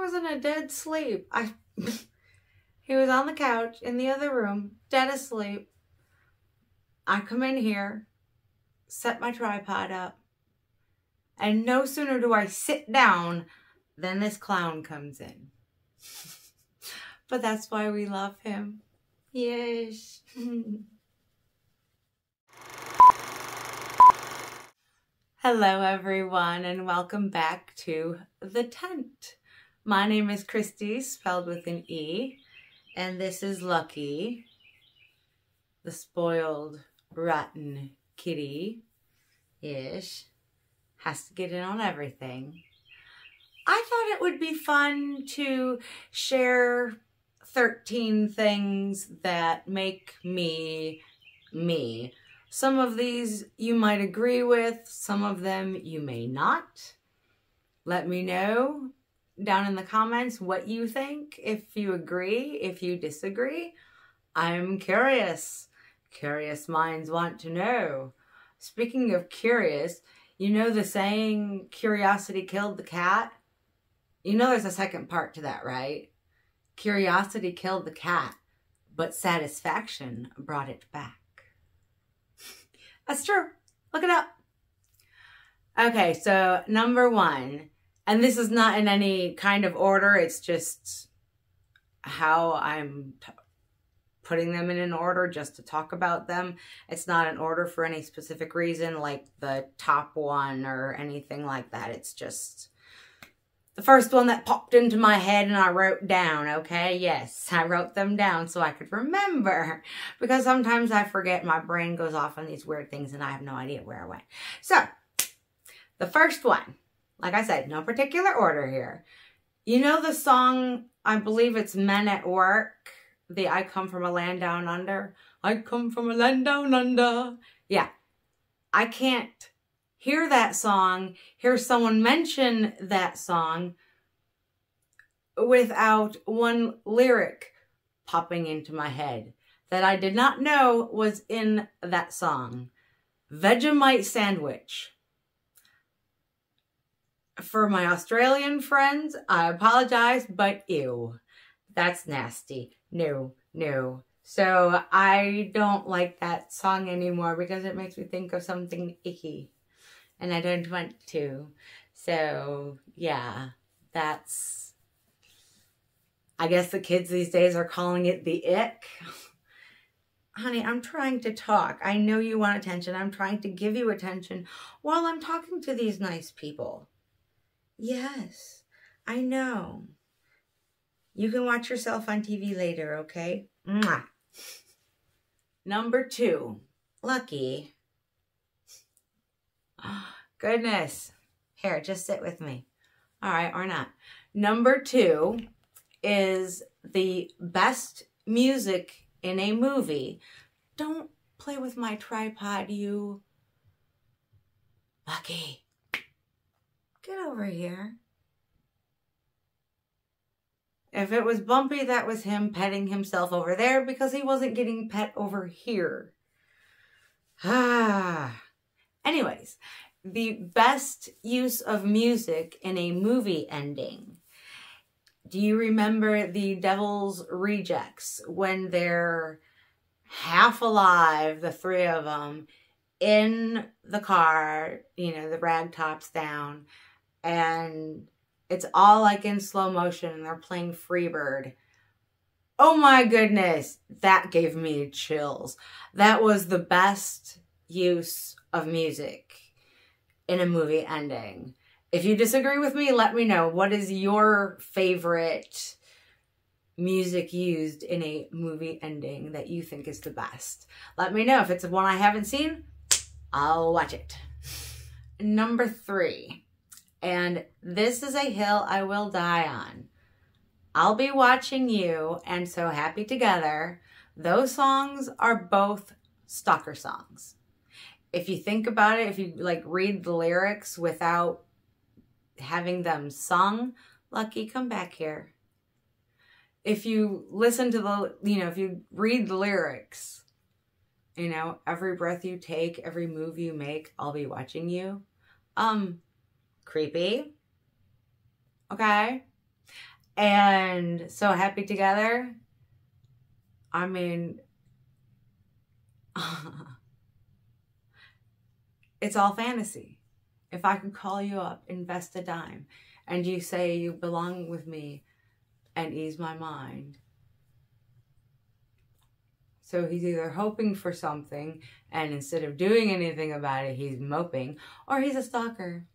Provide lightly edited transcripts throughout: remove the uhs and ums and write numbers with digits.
was in a dead sleep. He was on the couch in the other room, dead asleep. I come in here, set my tripod up, and no sooner do I sit down than this clown comes in. But that's why we love him. Yes. Hello everyone, and welcome back to The Tent. My name is Christie, spelled with an E, and this is Lucky, the spoiled, rotten kitty. Yes, has to get in on everything. I thought it would be fun to share 13 things that make me, me. Some of these you might agree with, some of them you may not. Let me know down in the comments what you think, if you agree, if you disagree. I'm curious. Curious minds want to know. Speaking of curious, you know the saying, curiosity killed the cat? You know there's a second part to that, right? Curiosity killed the cat, but satisfaction brought it back. That's true. Look it up. Okay, so number one, and this is not in any kind of order. It's just how I'm putting them in an order just to talk about them. It's not an order for any specific reason, like the top one or anything like that. It's just the first one that popped into my head and I wrote down, okay? Yes, I wrote them down so I could remember, because sometimes I forget, my brain goes off on these weird things and I have no idea where I went. So, the first one, like I said, no particular order here. You know the song, I believe it's Men at Work, the I Come From a Land Down Under? I come from a land down under. Yeah, I can't hear that song, hear someone mention that song without one lyric popping into my head that I did not know was in that song. Vegemite sandwich. For my Australian friends, I apologize, but ew. That's nasty. No, no. So I don't like that song anymore because it makes me think of something icky. And I don't want to. So, yeah, that's, I guess the kids these days are calling it the ick. Honey, I'm trying to talk. I know you want attention. I'm trying to give you attention while I'm talking to these nice people. Yes, I know. You can watch yourself on TV later, okay? Mwah. Number two, Lucky. Goodness. Here, just sit with me. All right, or not. Number two is the best music in a movie. Don't play with my tripod, you. Lucky. Get over here. If it was Bumpy, that was him petting himself over there because he wasn't getting pet over here. Anyways, the best use of music in a movie ending. Do you remember the Devil's Rejects when they're half alive, the three of them, in the car, you know, the rag top's down, and it's all like in slow motion and they're playing Freebird. Oh my goodness, that gave me chills. That was the best use of music in a movie ending. If you disagree with me, let me know. What is your favorite music used in a movie ending that you think is the best? Let me know. If it's one I haven't seen, I'll watch it. Number three, and this is a hill I will die on. I'll Be Watching You and So Happy Together. Those songs are both stalker songs. If you think about it, if you like read the lyrics without having them sung, Lucky, come back here. If you listen to the, if you read the lyrics, every breath you take, every move you make, I'll be watching you. Creepy. Okay. And So Happy Together, I mean, it's all fantasy. If I could call you up, invest a dime, and you say you belong with me and ease my mind. So he's either hoping for something, and instead of doing anything about it, he's moping, or he's a stalker.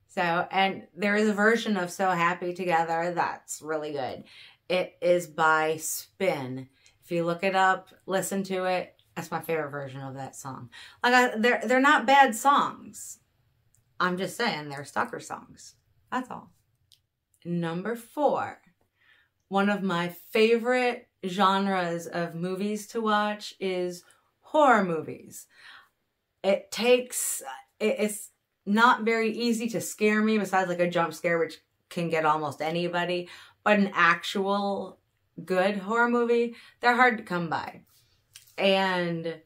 So, and there is a version of So Happy Together that's really good. It is by Spin. If you look it up, listen to it. That's my favorite version of that song. Like, they're not bad songs. I'm just saying they're stalker songs. That's all. Number 4. One of my favorite genres of movies to watch is horror movies. It's not very easy to scare me, besides like a jump scare, which can get almost anybody, but an actual good horror movie, they're hard to come by. And,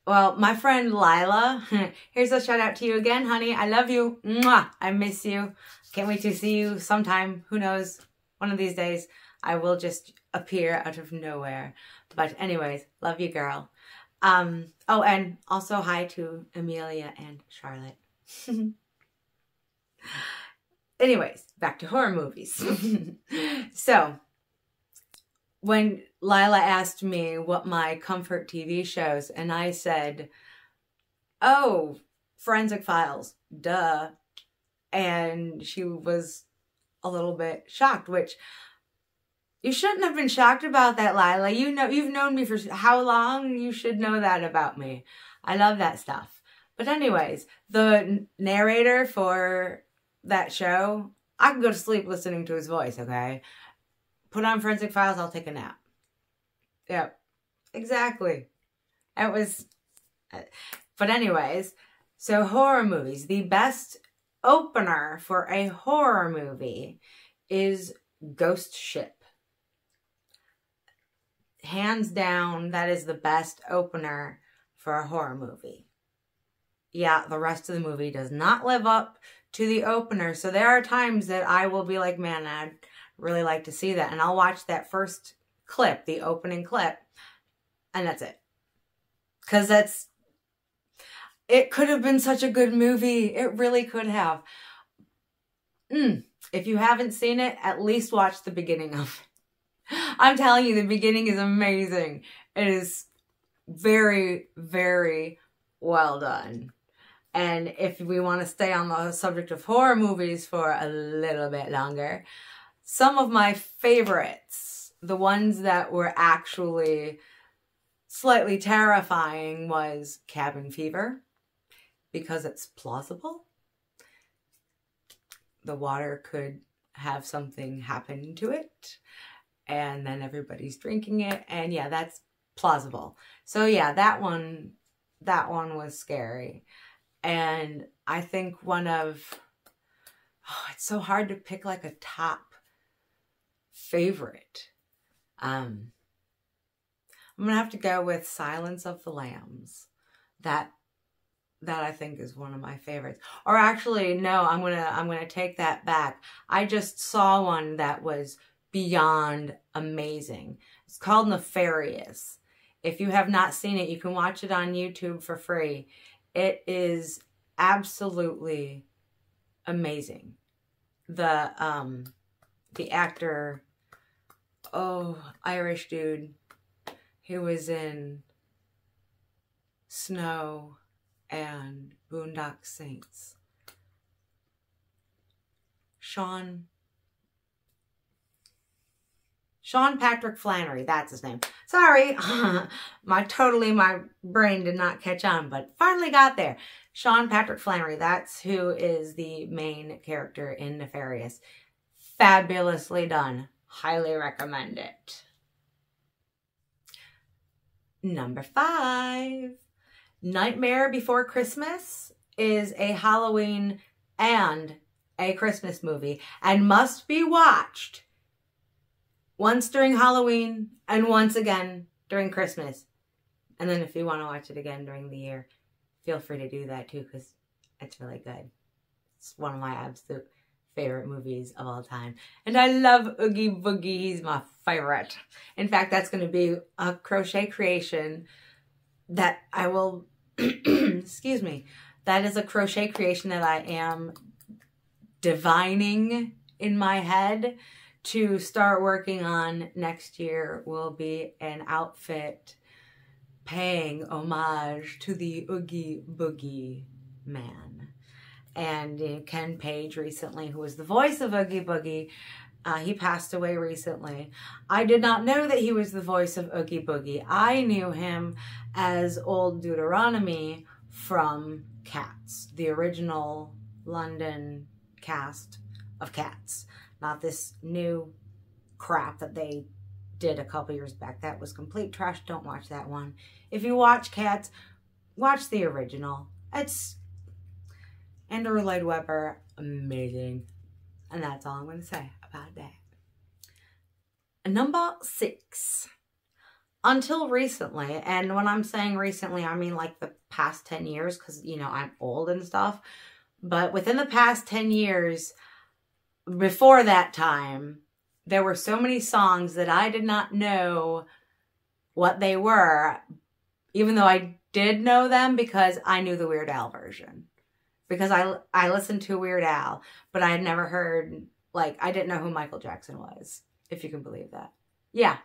well, my friend Lila, here's a shout out to you again, honey. I love you. Mwah! I miss you. Can't wait to see you sometime. Who knows? One of these days, I will just appear out of nowhere. But anyways, love you, girl. Oh, and also hi to Amelia and Charlotte. Anyways, back to horror movies. So, when Lila asked me what my comfort TV shows, and I said, oh, Forensic Files, duh. And she was a little bit shocked, which you shouldn't have been shocked about that, Lila. You know, you've known me for how long? You should know that about me. I love that stuff. But anyways, the narrator for that show, I can go to sleep listening to his voice, okay? Put on Forensic Files, I'll take a nap. Yep, exactly. It was, but anyways, so horror movies. The best opener for a horror movie is Ghost Ship. Hands down, that is the best opener for a horror movie. Yeah, the rest of the movie does not live up to the opener. So there are times that I will be like, man, I'd really like to see that. And I'll watch that first clip, the opening clip, and that's it. Because it could have been such a good movie. It really could have. If you haven't seen it, at least watch the beginning of it. I'm telling you, the beginning is amazing. It is very, very well done. And if we want to stay on the subject of horror movies for a little bit longer, some of my favorites, the ones that were actually slightly terrifying, was Cabin Fever, because it's plausible. The water could have something happen to it, and then everybody's drinking it, and yeah, that's plausible. So yeah, that one was scary. And I think it's so hard to pick like a top favorite. I'm gonna have to go with Silence of the Lambs. That I think is one of my favorites. Or actually, no, I'm gonna take that back. I just saw one that was beyond amazing. It's called Nefarious. If you have not seen it, you can watch it on YouTube for free. It is absolutely amazing. The actor, Irish dude, he was in Snow and Boondock Saints. Sean Patrick Flannery, that's his name. Sorry, my brain did not catch on, but finally got there. Sean Patrick Flannery, that's who is the main character in Nefarious. Fabulously done. Highly recommend it. Number 5. Nightmare Before Christmas is a Halloween and a Christmas movie and must be watched once during Halloween and once again during Christmas. And then if you want to watch it again during the year, feel free to do that too, because it's really good. It's one of my absolute favorite movies of all time. And I love Oogie Boogie. He's my favorite. In fact, that's going to be a crochet creation that I will, excuse me, that is a crochet creation that I am divining in my head to start working on next year. Will be an outfit paying homage to the Oogie Boogie man. And Ken Page recently, who was the voice of Oogie Boogie, he passed away recently. I did not know that he was the voice of Oogie Boogie. I knew him as Old Deuteronomy from Cats, the original London cast of Cats. Not this new crap that they did a couple years back. That was complete trash. Don't watch that one. If you watch Cats, watch the original. It's Andrew Lloyd Webber, amazing. And that's all I'm going to say about that. Number 6. Until recently, and when I'm saying recently, I mean like the past 10 years, because, you know, I'm old and stuff. But within the past 10 years, before that time, there were so many songs that I did not know what they were, even though I did know them because I knew the Weird Al version. Because I listened to Weird Al, but I had never heard, like, I didn't know who Michael Jackson was, if you can believe that. Yeah,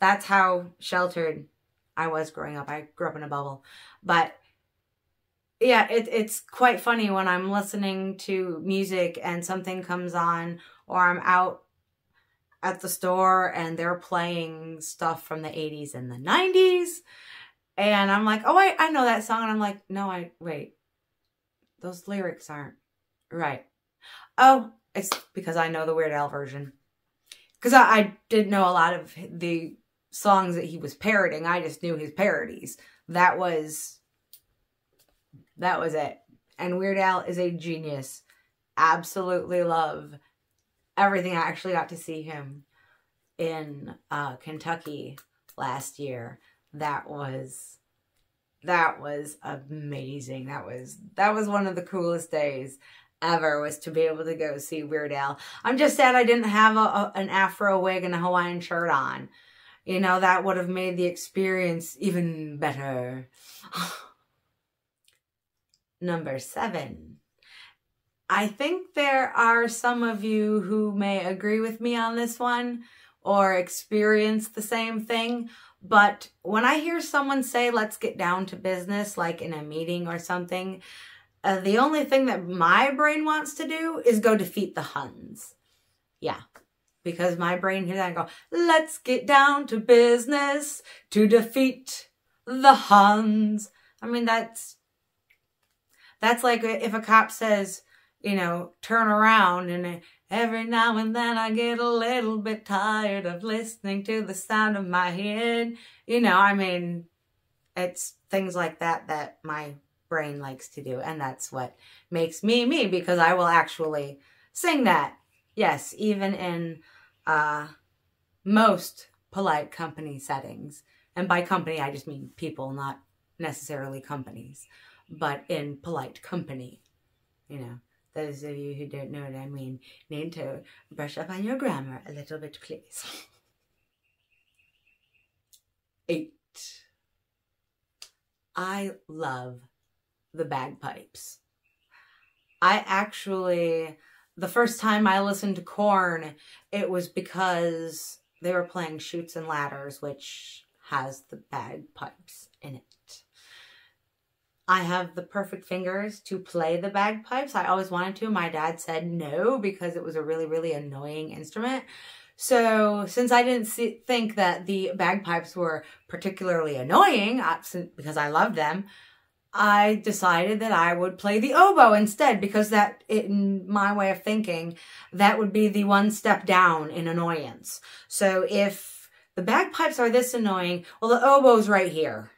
that's how sheltered I was growing up. I grew up in a bubble. But yeah, it's quite funny when I'm listening to music and something comes on, or I'm out at the store and they're playing stuff from the 80s and the 90s. And I'm like, oh, I know that song. And I'm like, no, wait. Those lyrics aren't right. Oh, it's because I know the Weird Al version. Because I didn't know a lot of the songs that he was parodying. I just knew his parodies. That was it. And Weird Al is a genius. Absolutely love everything. I actually got to see him in Kentucky last year. That was amazing. That was one of the coolest days ever, was to be able to go see Weird Al. I'm just sad I didn't have an afro wig and a Hawaiian shirt on. You know, that would have made the experience even better. Number 7. I think there are some of you who may agree with me on this one or experience the same thing. But when I hear someone say, let's get down to business, like in a meeting or something, the only thing that my brain wants to do is go defeat the Huns. Yeah, because my brain hears that and go, let's get down to business to defeat the Huns. I mean, that's like if a cop says, you know, turn around, and every now and then I get a little bit tired of listening to the sound of my head. You know, I mean, it's things like that that my brain likes to do. And that's what makes me me, because I will actually sing that. Yes, even in most polite company settings. And by company, I just mean people, not necessarily companies. But in polite company, you know. Those of you who don't know what I mean need to brush up on your grammar a little bit, please. 8. I love the Bagpipes. The first time I listened to Korn, it was because they were playing Chutes and Ladders, which has the bagpipes in it. I have the perfect fingers to play the bagpipes. I always wanted to. My dad said no because it was a really, really annoying instrument. So since I didn't think that the bagpipes were particularly annoying, because I loved them, I decided that I would play the oboe instead, because that, in my way of thinking, that would be the one step down in annoyance. So if the bagpipes are this annoying, well, the oboe's right here.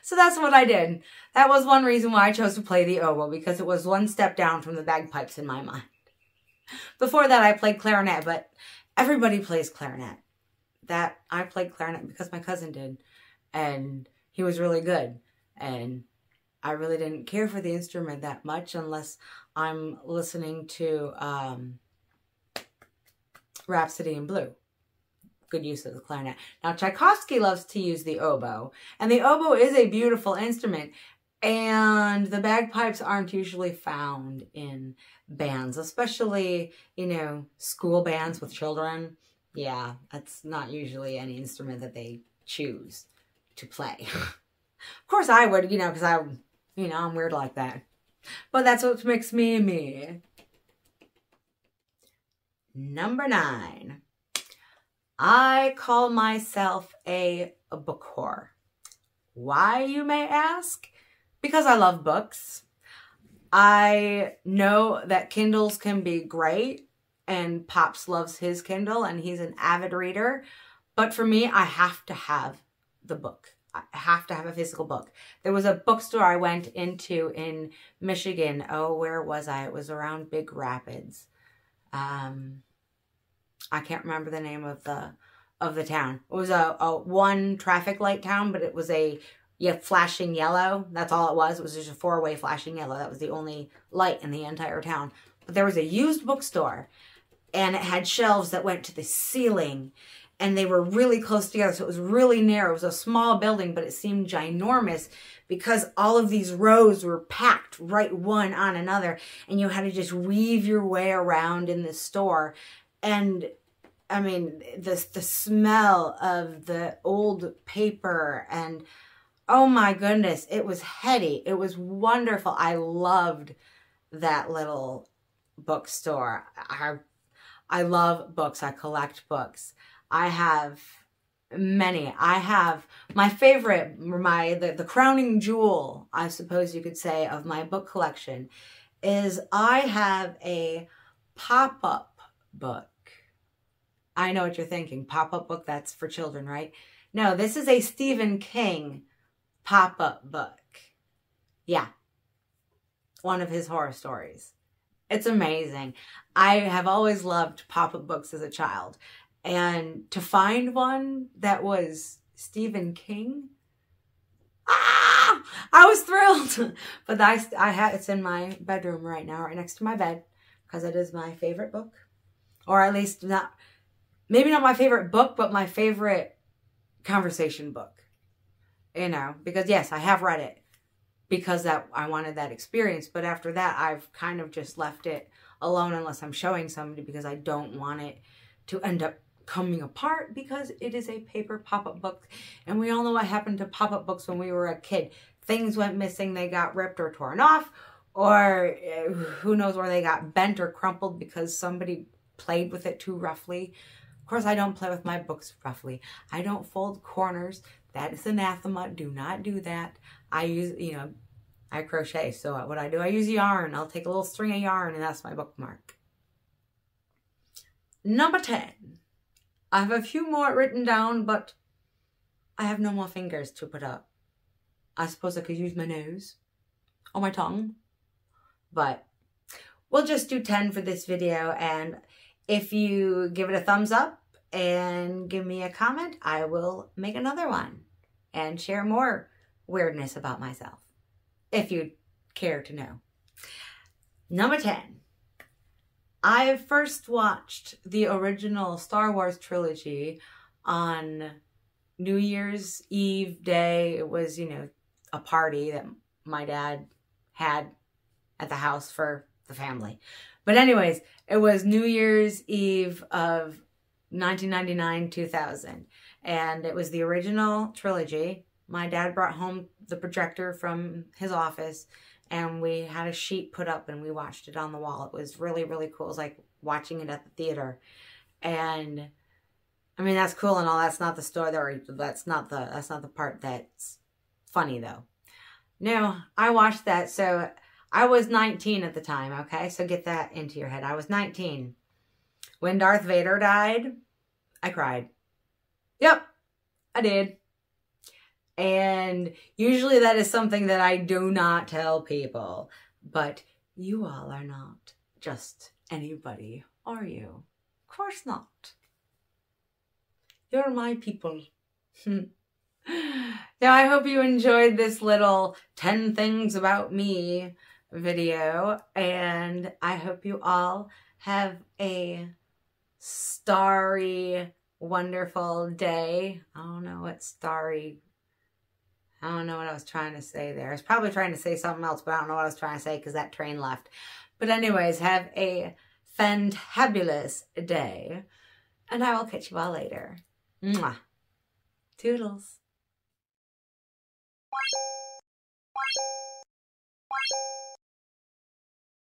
So that's what I did. That was one reason why I chose to play the oboe, because it was one step down from the bagpipes in my mind. Before that, I played clarinet, but everybody plays clarinet. I played clarinet because my cousin did, and he was really good. And I really didn't care for the instrument that much unless I'm listening to Rhapsody in Blue. Good use of the clarinet. Now, Tchaikovsky loves to use the oboe, and the oboe is a beautiful instrument, and the bagpipes aren't usually found in bands, especially, you know, school bands with children. Yeah, that's not usually any instrument that they choose to play. Of course I would, you know, because I'm weird like that. But that's what makes me me. Number 9. I call myself a book whore. Why, you may ask? Because I love books. I know that Kindles can be great, and Pops loves his Kindle, and he's an avid reader. But for me, I have to have the book. I have to have a physical book. There was a bookstore I went into in Michigan. Oh, where was I? It was around Big Rapids. I can't remember the name of the town. It was a one traffic light town, but it was a flashing yellow. That's all it was. It was just a 4-way flashing yellow. That was the only light in the entire town. But there was a used bookstore, and it had shelves that went to the ceiling, and they were really close together, so it was really narrow. It was a small building, but it seemed ginormous because all of these rows were packed right one on another, and you had to just weave your way around in the store. And I mean, the smell of the old paper, and oh my goodness, it was heady. It was wonderful. I loved that little bookstore. I love books. I collect books. I have many. I have my favorite, the crowning jewel, I suppose you could say, of my book collection is I have a pop-up book. I know what you're thinking. Pop-up book, that's for children, right? No, this is a Stephen King pop-up book. Yeah. One of his horror stories. It's amazing. I have always loved pop-up books as a child. And to find one that was Stephen King, I was thrilled. But it's in my bedroom right now, right next to my bed, because it is my favorite book. Or at least maybe not my favorite book, but my favorite conversation book. You know, because yes, I have read it because I wanted that experience. But after that, I've kind of just left it alone unless I'm showing somebody, because I don't want it to end up coming apart, because it is a paper pop-up book. And we all know what happened to pop-up books when we were a kid. Things went missing, they got ripped or torn off, or who knows where they got bent or crumpled because somebody played with it too roughly. Of course, I don't play with my books roughly. I don't fold corners. That is anathema. Do not do that. I use, I crochet. So what I do, I use yarn. I'll take a little string of yarn, and that's my bookmark. Number 10. I have a few more written down, but I have no more fingers to put up. I suppose I could use my nose or my tongue, but we'll just do 10 for this video. And if you give it a thumbs up and give me a comment, I will make another one and share more weirdness about myself, if you'd care to know. Number 10. I first watched the original Star Wars trilogy on New Year's Eve day. It was, a party that my dad had at the house for the family. But anyways, it was New Year's Eve of 1999-2000. And it was the original trilogy. My dad brought home the projector from his office, and we had a sheet put up and we watched it on the wall. It was really, really cool. It was like watching it at the theater. And I mean, that's cool and all. That's not the story. That's not the part that's funny though. No, I watched that. So I was 19 at the time. Okay. So get that into your head. I was 19 when Darth Vader died. I cried. Yep, I did. And usually that is something that I do not tell people. But you all are not just anybody, are you? Of course not. You're my people. Now, I hope you enjoyed this little 10 things about me video, and I hope you all have a starry, wonderful day. I don't know what I was trying to say there. I was probably trying to say something else, but I don't know what I was trying to say because that train left. But anyways, have a fantabulous day, and I will catch you all later. Mwah. Toodles.